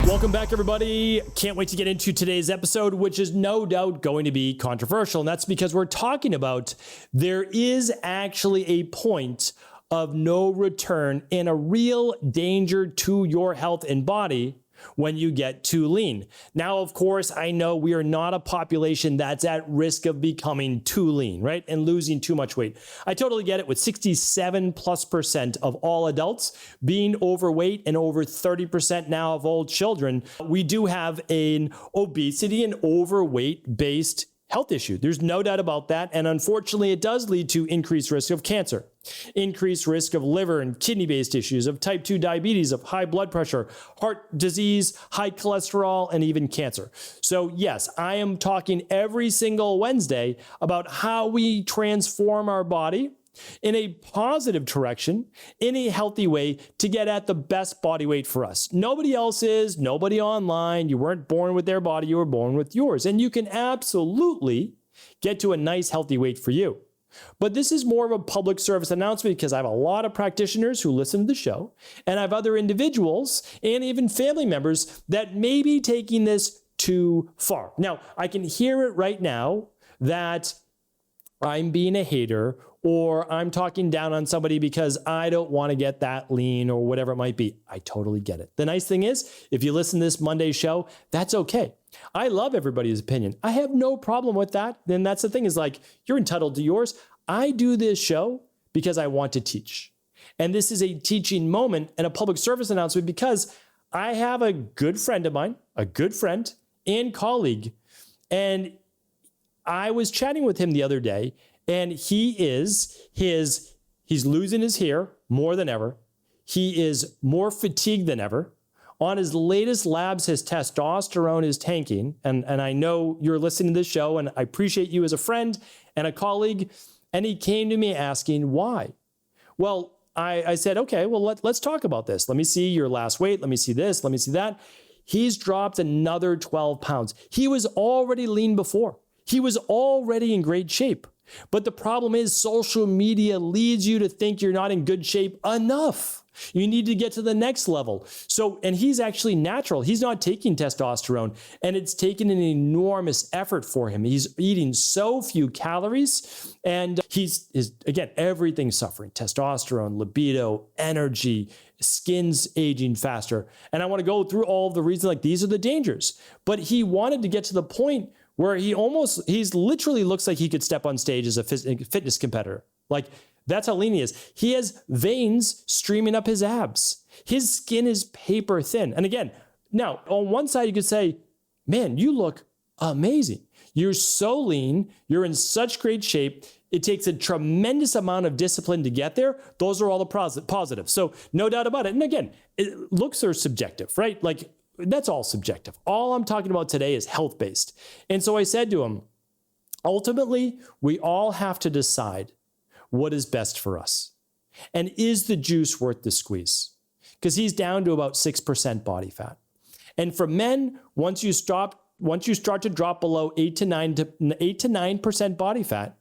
Welcome back, everybody. Can't wait to get into today's episode, which is no doubt going to be controversial. And that's because we're talking about there is actually a point of no return and a real danger to your health and body when you get too lean. Now, of course, I know we are not a population that's at risk of becoming too lean, right? And losing too much weight. I totally get it, with 67+% of all adults being overweight and over 30% now of all children. We do have an obesity and overweight based health issue. There's no doubt about that. And unfortunately, it does lead to increased risk of cancer, increased risk of liver and kidney-based issues, of type 2 diabetes, of high blood pressure, heart disease, high cholesterol, and even cancer. So yes, I am talking every single Wednesday about how we transform our body in a positive direction, in a healthy way, to get at the best body weight for us. Nobody else is, nobody online. You weren't born with their body, you were born with yours. And you can absolutely get to a nice, healthy weight for you. But this is more of a public service announcement because I have a lot of practitioners who listen to the show, and I have other individuals and even family members that may be taking this too far. Now, I can hear it right now that I'm being a hater, or I'm talking down on somebody because I don't want to get that lean or whatever it might be. I totally get it. The nice thing is, if you listen to this Monday show, that's okay. I love everybody's opinion. I have no problem with that. Then that's the thing, is like, you're entitled to yours. I do this show because I want to teach. And this is a teaching moment and a public service announcement because I have a good friend of mine, a good friend and colleague, and I was chatting with him the other day, and he's losing his hair more than ever. He is more fatigued than ever. On his latest labs, his testosterone is tanking. And I know you're listening to this show, and I appreciate you as a friend and a colleague. And he came to me asking why. Well, I said, okay, well, let's talk about this. Let me see your last weight. Let me see this. Let me see that. He's dropped another 12 pounds. He was already lean before. He was already in great shape. But the problem is, social media leads you to think you're not in good shape enough. You need to get to the next level. So, and he's actually natural. He's not taking testosterone, and it's taken an enormous effort for him. He's eating so few calories, and again, everything's suffering. Testosterone, libido, energy, skin's aging faster. And I want to go through all of the reasons, like, these are the dangers. But he wanted to get to the point where he's literally looks like he could step on stage as a fitness competitor. Like, that's how lean he is. He has veins streaming up his abs. His skin is paper thin. And again, now on one side you could say, man, you look amazing. You're so lean. You're in such great shape. It takes a tremendous amount of discipline to get there. Those are all the positives. So no doubt about it. And again, looks are subjective, right? Like, that's all subjective. All I'm talking about today is health-based. And so I said to him, ultimately, we all have to decide what is best for us. And is the juice worth the squeeze? Because he's down to about 6% body fat. And for men, once you start to drop below 8 to 9% body fat,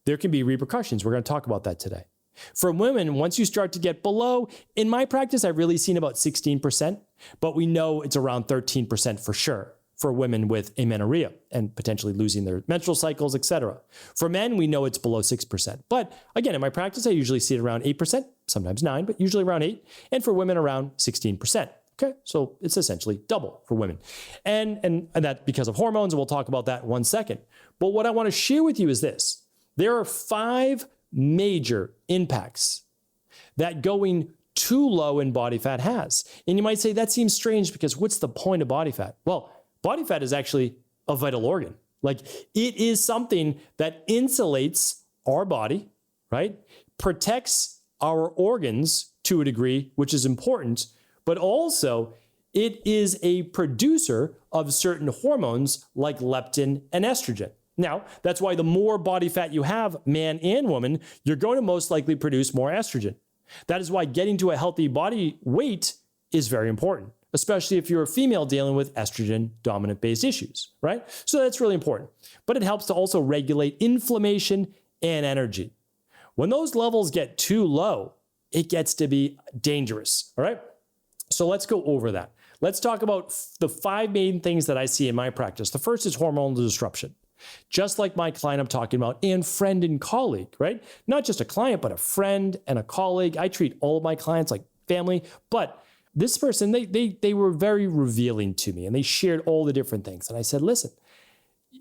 there can be repercussions. We're going to talk about that today. For women, once you start to get below, in my practice, I've really seen about 16%, but we know it's around 13% for sure for women with amenorrhea and potentially losing their menstrual cycles, etc. For men, we know it's below 6%. But again, in my practice, I usually see it around 8%, sometimes 9%, but usually around 8%. And for women, around 16%. Okay, so it's essentially double for women. And that's because of hormones, and we'll talk about that in 1 second. But what I want to share with you is this. There are 5 major impacts that going too low in body fat has. And you might say, that seems strange because what's the point of body fat? Well, body fat is actually a vital organ. Like, it is something that insulates our body, right? Protects our organs to a degree, which is important, but also it is a producer of certain hormones like leptin and estrogen. Now, that's why the more body fat you have, man and woman, you're going to most likely produce more estrogen. That is why getting to a healthy body weight is very important, especially if you're a female dealing with estrogen dominant based issues, right? So that's really important. But it helps to also regulate inflammation and energy. When those levels get too low, it gets to be dangerous, all right? So let's go over that. Let's talk about the 5 main things that I see in my practice. The first is hormonal disruption. Just like my client I'm talking about, and friend and colleague, right? Not just a client, but a friend and a colleague. I treat all of my clients like family, but this person, they were very revealing to me, and they shared all the different things. And I said, listen,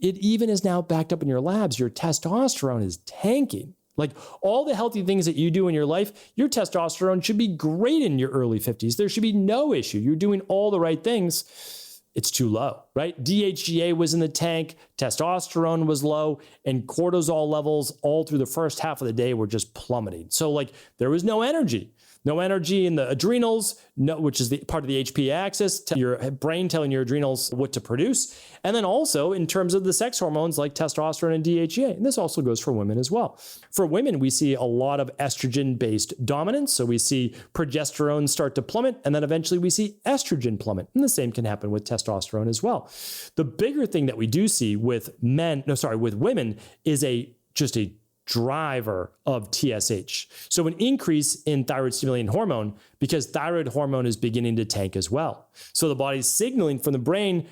it even is now backed up in your labs. Your testosterone is tanking. Like all the healthy things that you do in your life, your testosterone should be great in your early 50s. There should be no issue. You're doing all the right things. It's too low, right? DHEA was in the tank, testosterone was low, and cortisol levels all through the first half of the day were just plummeting. So like there was no energy. No energy in the adrenals, which is the part of the HPA axis, your brain telling your adrenals what to produce. And then also in terms of the sex hormones like testosterone and DHEA. And this also goes for women as well. For women, we see a lot of estrogen-based dominance. So we see progesterone start to plummet, and then eventually we see estrogen plummet. And the same can happen with testosterone as well. The bigger thing that we do see with women is just a driver of TSH. So an increase in thyroid stimulating hormone, because thyroid hormone is beginning to tank as well. So the body's signaling from the brain.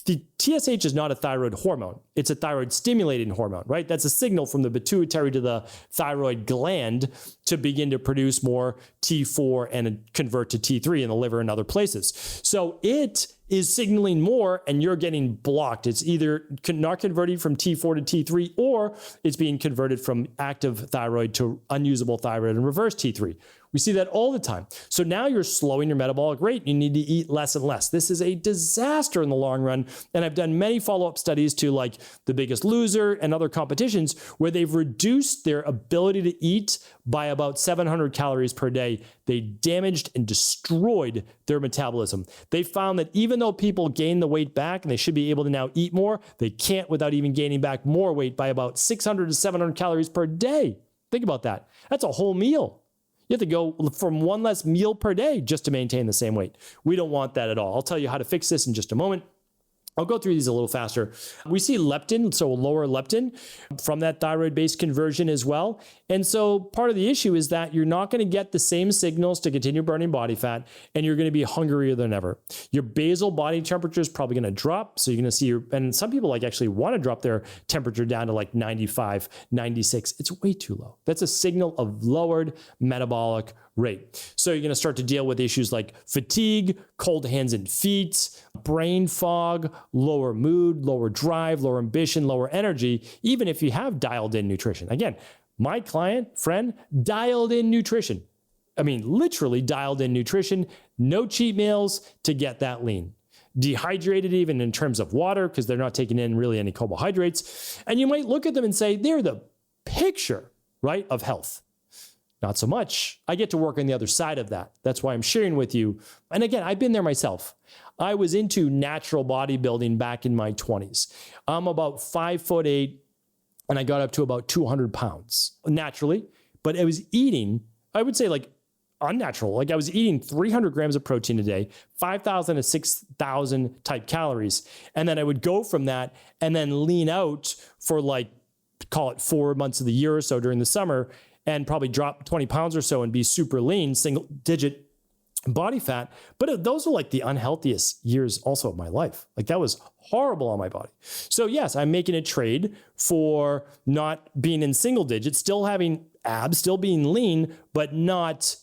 The TSH is not a thyroid hormone. It's a thyroid stimulating hormone, right? That's a signal from the pituitary to the thyroid gland to begin to produce more T4 and convert to T3 in the liver and other places. So it is signaling more and you're getting blocked. It's either not converting from T4 to T3, or it's being converted from active thyroid to unusable thyroid and reverse T3. We see that all the time. So now you're slowing your metabolic rate. You need to eat less and less. This is a disaster in the long run. And I've done many follow-up studies to like The Biggest Loser and other competitions where they've reduced their ability to eat by about 700 calories per day. They damaged and destroyed their metabolism. They found that even though people gain the weight back and they should be able to now eat more, they can't without even gaining back more weight by about 600 to 700 calories per day. Think about that. That's a whole meal. You have to go from one less meal per day just to maintain the same weight. We don't want that at all. I'll tell you how to fix this in just a moment. I'll go through these a little faster. We see leptin, so lower leptin from that thyroid-based conversion as well. And so part of the issue is that you're not going to get the same signals to continue burning body fat, and you're going to be hungrier than ever. Your basal body temperature is probably going to drop. So you're going to see and some people like actually want to drop their temperature down to like 95, 96. It's way too low. That's a signal of lowered metabolic rate. So you're going to start to deal with issues like fatigue, cold hands and feet, brain fog, lower mood, lower drive, lower ambition, lower energy, even if you have dialed in nutrition. Again, my friend, dialed in nutrition. I mean, literally dialed in nutrition, no cheat meals to get that lean. Dehydrated even in terms of water because they're not taking in really any carbohydrates. And you might look at them and say, they're the picture, right, of health. Not so much. I get to work on the other side of that. That's why I'm sharing with you. And again, I've been there myself. I was into natural bodybuilding back in my 20s. I'm about 5'8", and I got up to about 200 pounds naturally. But I was eating, I would say like unnatural. Like I was eating 300 grams of protein a day, 5,000 to 6,000 type calories. And then I would go from that and then lean out for like, call it 4 months of the year or so during the summer, and probably drop 20 pounds or so and be super lean, single digit body fat. But those were like the unhealthiest years also of my life. Like that was horrible on my body. So yes, I'm making a trade for not being in single digits, still having abs, still being lean, but not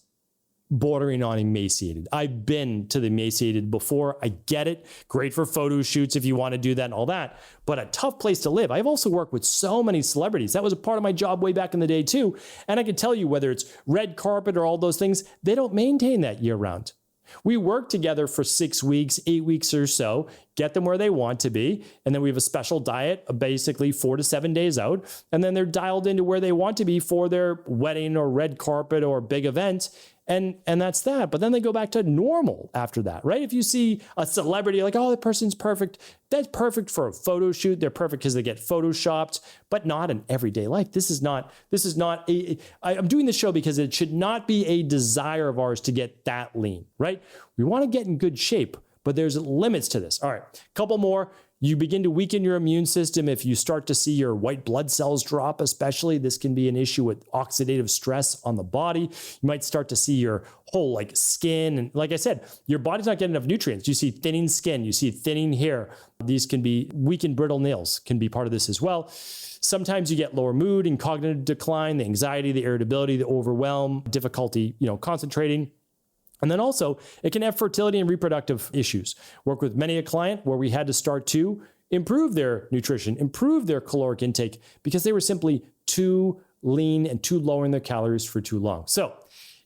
bordering on emaciated. I've been to the emaciated before. I get it. Great for photo shoots if you want to do that and all that, but a tough place to live. I've also worked with so many celebrities. That was a part of my job way back in the day too. And I can tell you, whether it's red carpet or all those things, they don't maintain that year round. We work together for 6 weeks, 8 weeks or so, get them where they want to be. And then we have a special diet, basically 4 to 7 days out. And then they're dialed into where they want to be for their wedding or red carpet or big event. And that's that. But then they go back to normal after that, right? If you see a celebrity like, oh, that person's perfect. That's perfect for a photo shoot. They're perfect because they get photoshopped, but not in everyday life. I'm doing this show because it should not be a desire of ours to get that lean, right? We want to get in good shape, but there's limits to this. All right, couple more. You begin to weaken your immune system. If you start to see your white blood cells drop, especially, this can be an issue with oxidative stress on the body. You might start to see your whole skin. And like I said, your body's not getting enough nutrients. You see thinning skin, you see thinning hair. These can be weakened, brittle nails can be part of this as well. Sometimes you get lower mood and cognitive decline, the anxiety, the irritability, the overwhelm, difficulty, concentrating. And then also it can have fertility and reproductive issues. Work with many a client where we had to start to improve their nutrition, improve their caloric intake because they were simply too lean and too low in their calories for too long. So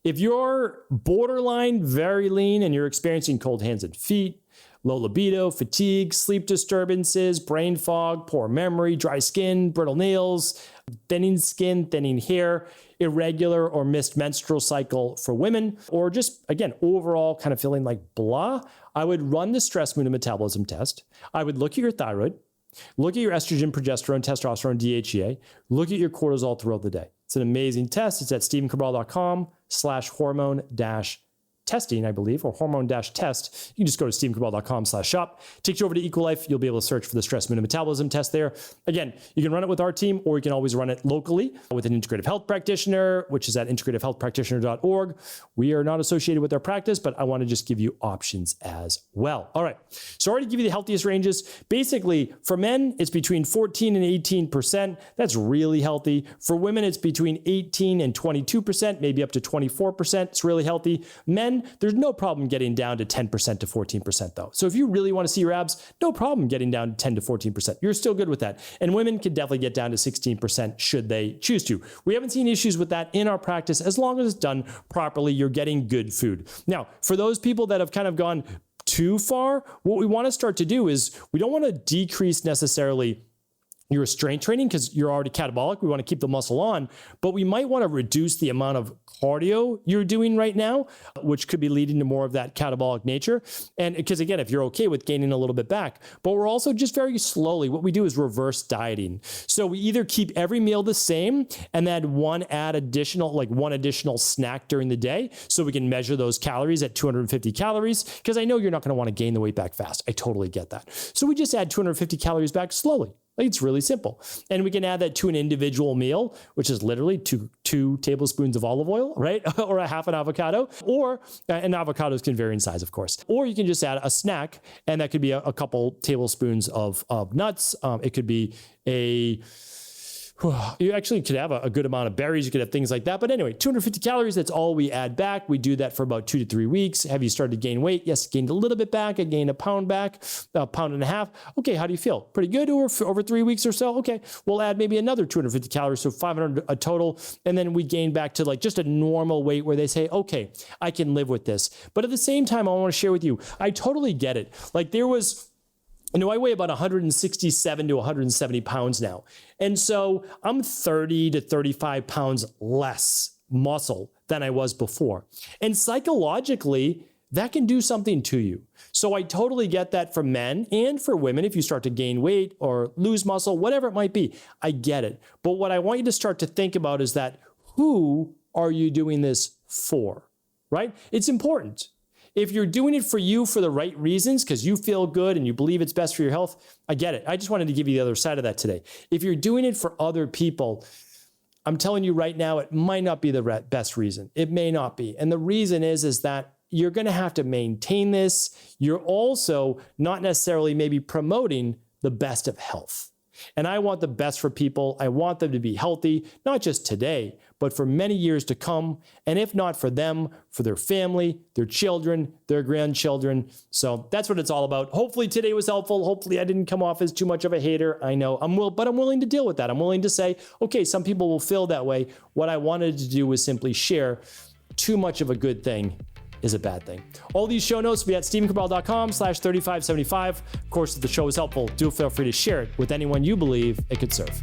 if you're borderline very lean and you're experiencing cold hands and feet, low libido, fatigue, sleep disturbances, brain fog, poor memory, dry skin, brittle nails, thinning skin, thinning hair, irregular or missed menstrual cycle for women, or just, again, overall kind of feeling like blah, I would run the stress mood and metabolism test. I would look at your thyroid, look at your estrogen, progesterone, testosterone, DHEA, look at your cortisol throughout the day. It's an amazing test. It's at stephencabral.com/hormone-testing, I believe, or hormone-test. You can just go to stephencabral.com/shop. Takes you over to Equilife. You'll be able to search for the stress mood and metabolism test there. Again, you can run it with our team, or you can always run it locally with an integrative health practitioner, which is at integrativehealthpractitioner.org. We are not associated with our practice, but I want to just give you options as well. All right. So I already give you the healthiest ranges. Basically, for men, it's between 14 and 18%. That's really healthy. For women, it's between 18 and 22%, maybe up to 24%. It's really healthy. Men, there's no problem getting down to 10% to 14% though. So if you really want to see your abs, no problem getting down to 10 to 14%. You're still good with that. And women can definitely get down to 16% should they choose to. We haven't seen issues with that in our practice. As long as it's done properly, you're getting good food. Now, for those people that have kind of gone too far, what we want to start to do is we don't want to decrease necessarily your strength training because you're already catabolic. We want to keep the muscle on, but we might want to reduce the amount of cardio you're doing right now, which could be leading to more of that catabolic nature. And because again, if you're okay with gaining a little bit back, but we're also just very slowly, what we do is reverse dieting. So we either keep every meal the same and then one additional snack during the day. So we can measure those calories at 250 calories. Because I know you're not going to want to gain the weight back fast. I totally get that. So we just add 250 calories back slowly. It's really simple. And we can add that to an individual meal, which is literally two tablespoons of olive oil, right? Or a half an avocado, and avocados can vary in size, of course. Or you can just add a snack, and that could be a couple tablespoons of nuts. It could be you actually could have a good amount of berries. You could have things like that. But anyway, 250 calories, that's all we add back. We do that for about 2 to 3 weeks. Have you started to gain weight? Yes, gained a little bit back. I gained a pound back, a pound and a half. Okay, how do you feel? Pretty good over 3 weeks or so? Okay, we'll add maybe another 250 calories, so 500 a total. And then we gain back to just a normal weight where they say, okay, I can live with this. But at the same time, I want to share with you, I totally get it. I weigh about 167 to 170 pounds now. And so I'm 30 to 35 pounds less muscle than I was before. And psychologically, that can do something to you. So I totally get that for men and for women. If you start to gain weight or lose muscle, whatever it might be, I get it. But what I want you to start to think about is that who are you doing this for, right? It's important. If you're doing it for you for the right reasons, because you feel good and you believe it's best for your health, I get it. I just wanted to give you the other side of that today. If you're doing it for other people, I'm telling you right now, it might not be the best reason. It may not be. And the reason is that you're going to have to maintain this. You're also not necessarily maybe promoting the best of health. And I want the best for people. I want them to be healthy, not just today, but for many years to come. And if not for them, for their family, their children, their grandchildren. So that's what it's all about. Hopefully today was helpful. Hopefully I didn't come off as too much of a hater. I know but I'm willing to deal with that. I'm willing to say, okay, some people will feel that way. What I wanted to do was simply share too much of a good thing is a bad thing. All these show notes will be at stephencabral.com/3575. Of course, if the show was helpful, do feel free to share it with anyone you believe it could serve.